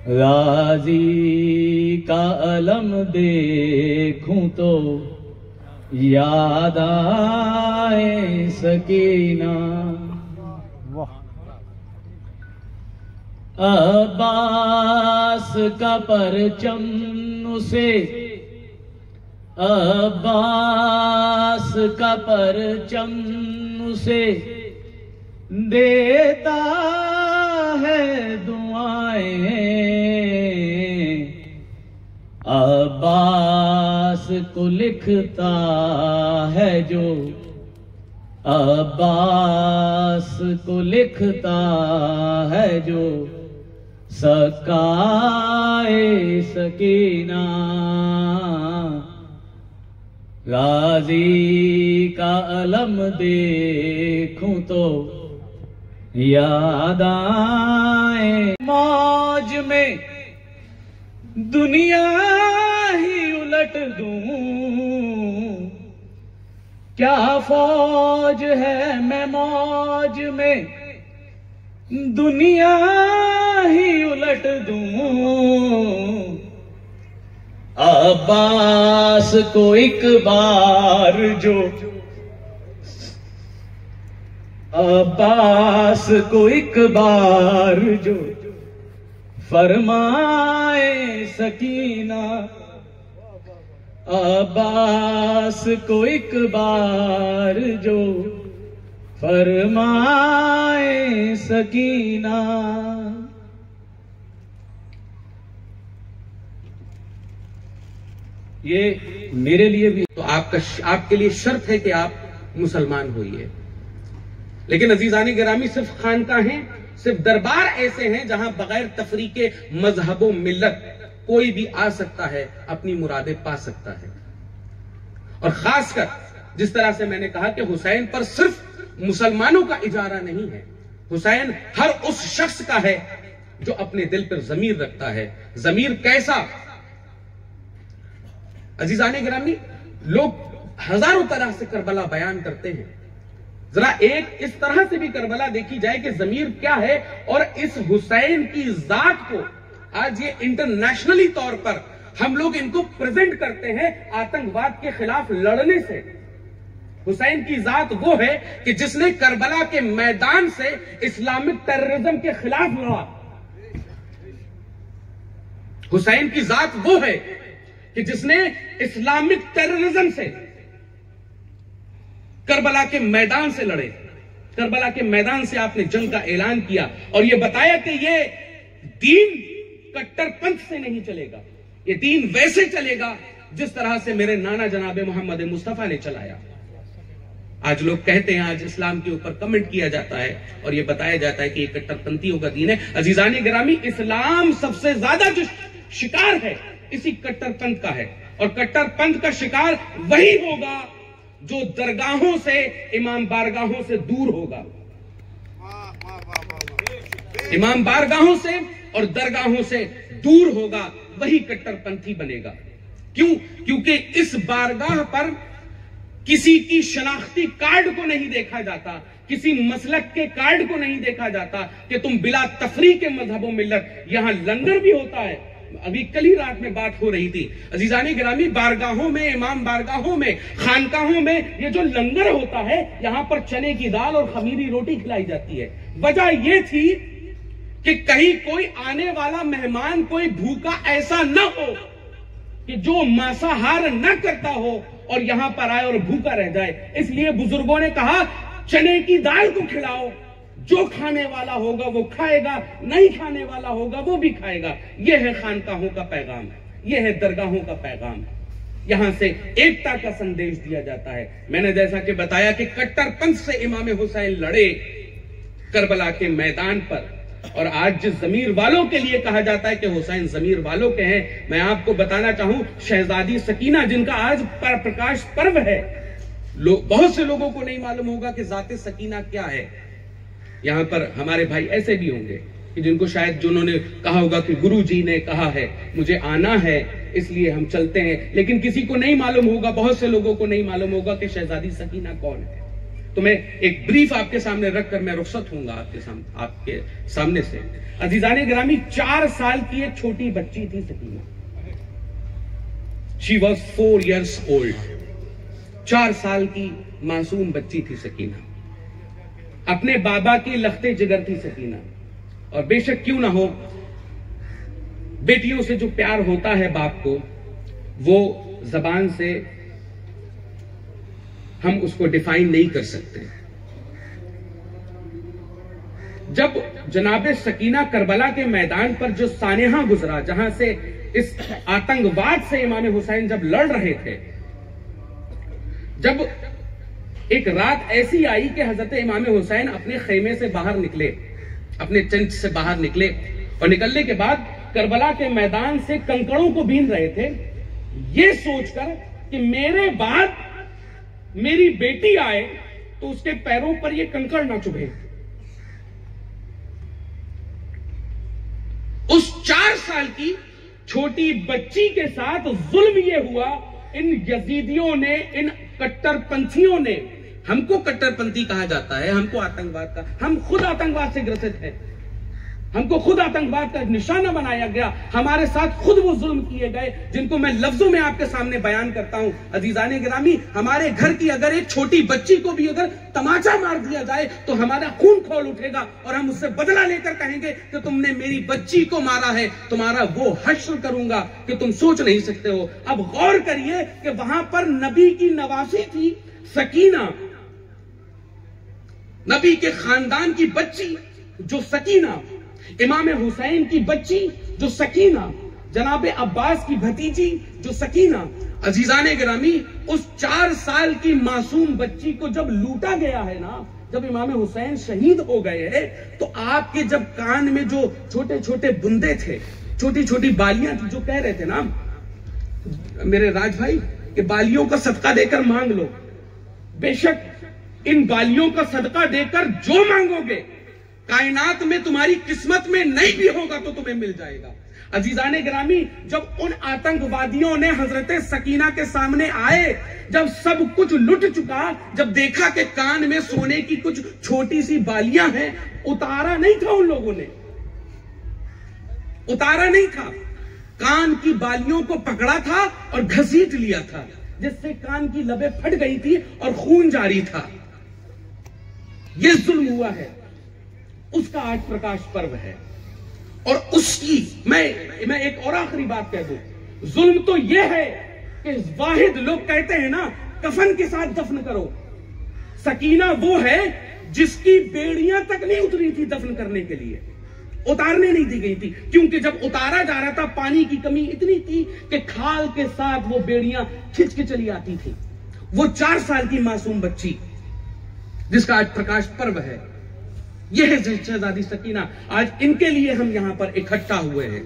राजी का अलम देखूं तो याद आए सकीना। अब्बास का परचम उसे, अब्बास का परचम उसे देता है दुआएं। अब्बास को लिखता है जो, अब्बास को लिखता है जो सकाए सकीना। गाजी का अलम देखूं तो याद आए। मौज में दुनिया ही उलट दूं, क्या फौज है मैं मौज में दुनिया ही उलट दूं। अब्बास को एक बार जो, अब्बास को एक बार जो फरमाए सकीना। अब्बास को एक बार जो फरमाए सकीना। ये मेरे लिए भी तो आपके लिए शर्त है कि आप मुसलमान होइए। लेकिन अजीजानी गिरामी, सिर्फ खानकाहें, सिर्फ दरबार ऐसे हैं जहां बगैर तफरीके मजहबो मिल्लत कोई भी आ सकता है, अपनी मुरादें पा सकता है। और खासकर जिस तरह से मैंने कहा कि हुसैन पर सिर्फ मुसलमानों का इजारा नहीं है, हुसैन हर उस शख्स का है जो अपने दिल पर जमीर रखता है। जमीर कैसा? अजीजाने गिरामी, लोग हजारों तरह से करबला बयान करते हैं, जरा एक इस तरह से भी करबला देखी जाए कि जमीर क्या है। और इस हुसैन की जात को आज ये इंटरनेशनली तौर पर हम लोग इनको प्रेजेंट करते हैं आतंकवाद के खिलाफ लड़ने से। हुसैन की जात वो है कि जिसने करबला के मैदान से इस्लामिक टेररिज्म के खिलाफ लड़ा। हुसैन की जात वो है कि जिसने इस्लामिक टेररिज्म से करबला के मैदान से लड़े। करबला के मैदान से आपने जंग का ऐलान किया और यह बताया कि यह दीन कट्टरपंथ से नहीं चलेगा, यह दीन वैसे चलेगा जिस तरह से मेरे नाना जनाबे मोहम्मद मुस्तफा ने चलाया। आज लोग कहते हैं, आज इस्लाम के ऊपर कमेंट किया जाता है और यह बताया जाता है कि यह कट्टरपंथियों का दीन है। अजीजानी गिरामी, इस्लाम सबसे ज्यादा जो शिकार है इसी कट्टरपंथ का है। और कट्टरपंथ का शिकार वही होगा जो दरगाहों से, इमाम बारगाहों से दूर होगा। इमाम बारगाहों से और दरगाहों से दूर होगा, वही कट्टरपंथी बनेगा। क्यों? क्योंकि इस बारगाह पर किसी की शनाख्ती कार्ड को नहीं देखा जाता, किसी मसलक के कार्ड को नहीं देखा जाता कि तुम बिला तफरीक के मजहबों मिल्लत। यहां लंगर भी होता है, अभी कल ही रात में बात हो रही थी। अजीजानी गिरामी, बारगाहों में, इमाम बारगाहों में, खानकाहों में ये जो लंगर होता है, यहां पर चने की दाल और खमीरी रोटी खिलाई जाती है। वजह यह थी कि कहीं कोई आने वाला मेहमान कोई भूखा ऐसा न हो कि जो मांसाहार न करता हो और यहां पर आए और भूखा रह जाए। इसलिए बुजुर्गों ने कहा, चने की दाल को खिलाओ, जो खाने वाला होगा वो खाएगा, नहीं खाने वाला होगा वो भी खाएगा। यह है खानकाहों का पैगाम, यह है दरगाहों का पैगाम। यहां से एकता का संदेश दिया जाता है। मैंने जैसा कि बताया कि कट्टरपंथ से इमाम हुसैन लड़े करबला के मैदान पर। और आज जिस जमीर वालों के लिए कहा जाता है कि हुसैन जमीर वालों के हैं, मैं आपको बताना चाहूं, शहजादी सकीना जिनका आज प्रकाश पर्व है, बहुत से लोगों को नहीं मालूम होगा कि जाते सकीना क्या है। यहां पर हमारे भाई ऐसे भी होंगे कि जिनको शायद, जिन्होंने कहा होगा कि गुरु जी ने कहा है, मुझे आना है इसलिए हम चलते हैं, लेकिन किसी को नहीं मालूम होगा, बहुत से लोगों को नहीं मालूम होगा कि शहजादी सकीना कौन है। तो मैं एक ब्रीफ आपके सामने रखकर मैं रुखसत होऊंगा आपके सामने से। अजीजाने गिरामी, 4 साल की एक छोटी बच्ची थी Sakina. She was 4 years old। 4 साल की मासूम बच्ची थी सकीना। अपने बाबा की लखते जिगर थी सकीना। और बेशक क्यों ना हो, बेटियों से जो प्यार होता है बाप को, वो जबान से हम उसको डिफाइन नहीं कर सकते। जब जनाबे सकीना करबला के मैदान पर जो सानेहा गुजरा, जहां से इस आतंकवाद से इमाम हुसैन जब लड़ रहे थे, जब एक रात ऐसी आई कि हजरत इमाम हुसैन अपने खेमे से बाहर निकले, अपने टेंट से बाहर निकले, और निकलने के बाद करबला के मैदान से कंकड़ों को बीन रहे थे, ये सोचकर कि मेरे बाद मेरी बेटी आए तो उसके पैरों पर ये कंकड़ ना चुभे। उस 4 साल की छोटी बच्ची के साथ जुल्म ये हुआ। इन यजीदियों ने, इन कट्टरपंथियों ने, हमको कट्टरपंथी कहा जाता है, हमको आतंकवाद का, हम खुद आतंकवाद से ग्रसित हैं, हमको खुद आतंकवाद का निशाना बनाया गया, हमारे साथ खुद वो जुल्म किए गए जिनको मैं लफ्जों में आपके सामने बयान करता हूं। अजीजाने गिरामी, हमारे घर की अगर एक छोटी बच्ची को भी अगर तमाचा मार दिया जाए तो हमारा खून खौल उठेगा और हम उससे बदला लेकर कहेंगे कि तुमने मेरी बच्ची को मारा है, तुम्हारा वो हश्र करूंगा कि तुम सोच नहीं सकते हो। अब गौर करिए कि वहां पर नबी की नवासी थी सकीना, नबी के खानदान की बच्ची जो सकीना, इमाम हुसैन की बच्ची जो सकीना, जनाबे अब्बास की भतीजी जो सकीना। अजीजाने गिरामी, उस 4 साल की मासूम बच्ची को जब लूटा गया है ना, जब इमाम हुसैन शहीद हो गए हैं, तो आपके जब कान में जो छोटे छोटे बुंदे थे, छोटी छोटी बालियां थी, जो कह रहे थे ना मेरे राज भाई कि बालियों का सदका देकर मांग लो, बेशक इन बालियों का सदका देकर जो मांगोगे, कायनात में तुम्हारी किस्मत में नहीं भी होगा तो तुम्हें मिल जाएगा। अजीजाने गिरामी, जब उन आतंकवादियों ने हजरत सकीना के सामने आए, जब सब कुछ लुट चुका, जब देखा कि कान में सोने की कुछ छोटी सी बालियां हैं, उतारा नहीं था उन लोगों ने, उतारा नहीं था, कान की बालियों को पकड़ा था और घसीट लिया था, जिससे कान की लबें फट गई थी और खून जारी था। यह जुल्म हुआ है, उसका आज प्रकाश पर्व है। और उसकी मैं एक और आखिरी बात कह दूं, जुल्म तो यह है कि वाहिद लोग कहते हैं ना कफन के साथ दफन करो, सकीना वो है जिसकी बेड़ियां तक नहीं उतरी थी दफन करने के लिए, उतारने नहीं दी गई थी, क्योंकि जब उतारा जा रहा था पानी की कमी इतनी थी कि खाल के साथ वो बेड़ियां खिंच के चली आती थी। वो 4 साल की मासूम बच्ची जिसका आज प्रकाश पर्व है, यह है शहजादी सकीना। आज इनके लिए हम यहां पर इकट्ठा हुए हैं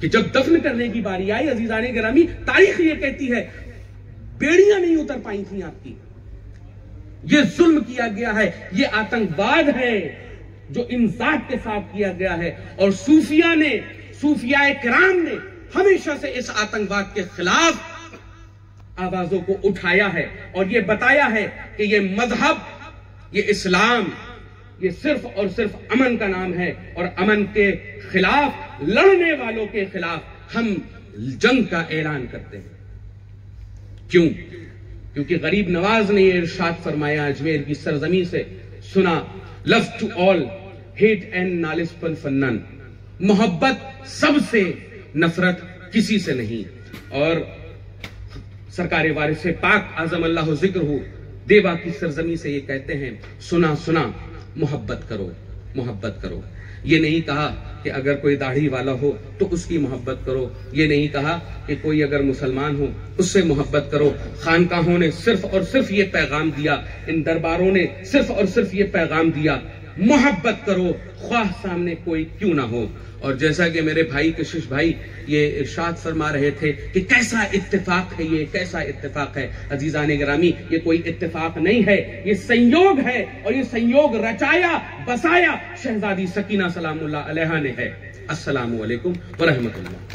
कि जब दफन करने की बारी आई, अजीजाने गिरामी, तारीख ये कहती है बेड़ियां नहीं उतर पाई थी आपकी। यह जुल्म किया गया है, यह आतंकवाद है जो इंसाफ के साथ किया गया है। और सूफिया किराम ने हमेशा से इस आतंकवाद के खिलाफ आवाजों को उठाया है और यह बताया है कि यह मजहब, यह इस्लाम, यह सिर्फ और सिर्फ अमन का नाम है, और अमन के खिलाफ लड़ने वालों के खिलाफ हम जंग का ऐलान करते हैं। क्यों? क्योंकि गरीब नवाज ने यह इरशाद फरमाया अजमेर की सरजमी से, सुना, love to all, hate and नालिस पर फन्नन, मोहब्बत सबसे, नफरत किसी से नहीं। और सरकार वारिस पाक आजम अल्लाह जिक्र हो देवा की सरजमी से ये कहते हैं, सुना सुना मोहब्बत करो, मोहब्बत करो। ये नहीं कहा कि अगर कोई दाढ़ी वाला हो तो उसकी मोहब्बत करो, ये नहीं कहा कि कोई अगर मुसलमान हो उससे मोहब्बत करो। खानकाहों ने सिर्फ और सिर्फ ये पैगाम दिया, इन दरबारों ने सिर्फ और सिर्फ ये पैगाम दिया, मोहब्बत करो ख्वाह सामने कोई क्यों ना हो। और जैसा कि मेरे भाई कशिश भाई ये इरशाद फरमा रहे थे कि कैसा इत्तेफाक है, ये कैसा इत्तेफाक है। अजीजाने गिरामी, ये कोई इत्तेफाक नहीं है, ये संयोग है, और ये संयोग रचाया बसाया शहजादी सकीना सलामुल्लाह अलैहा ने है। अस्सलामु अलैकुम व रहमतुल्लाह।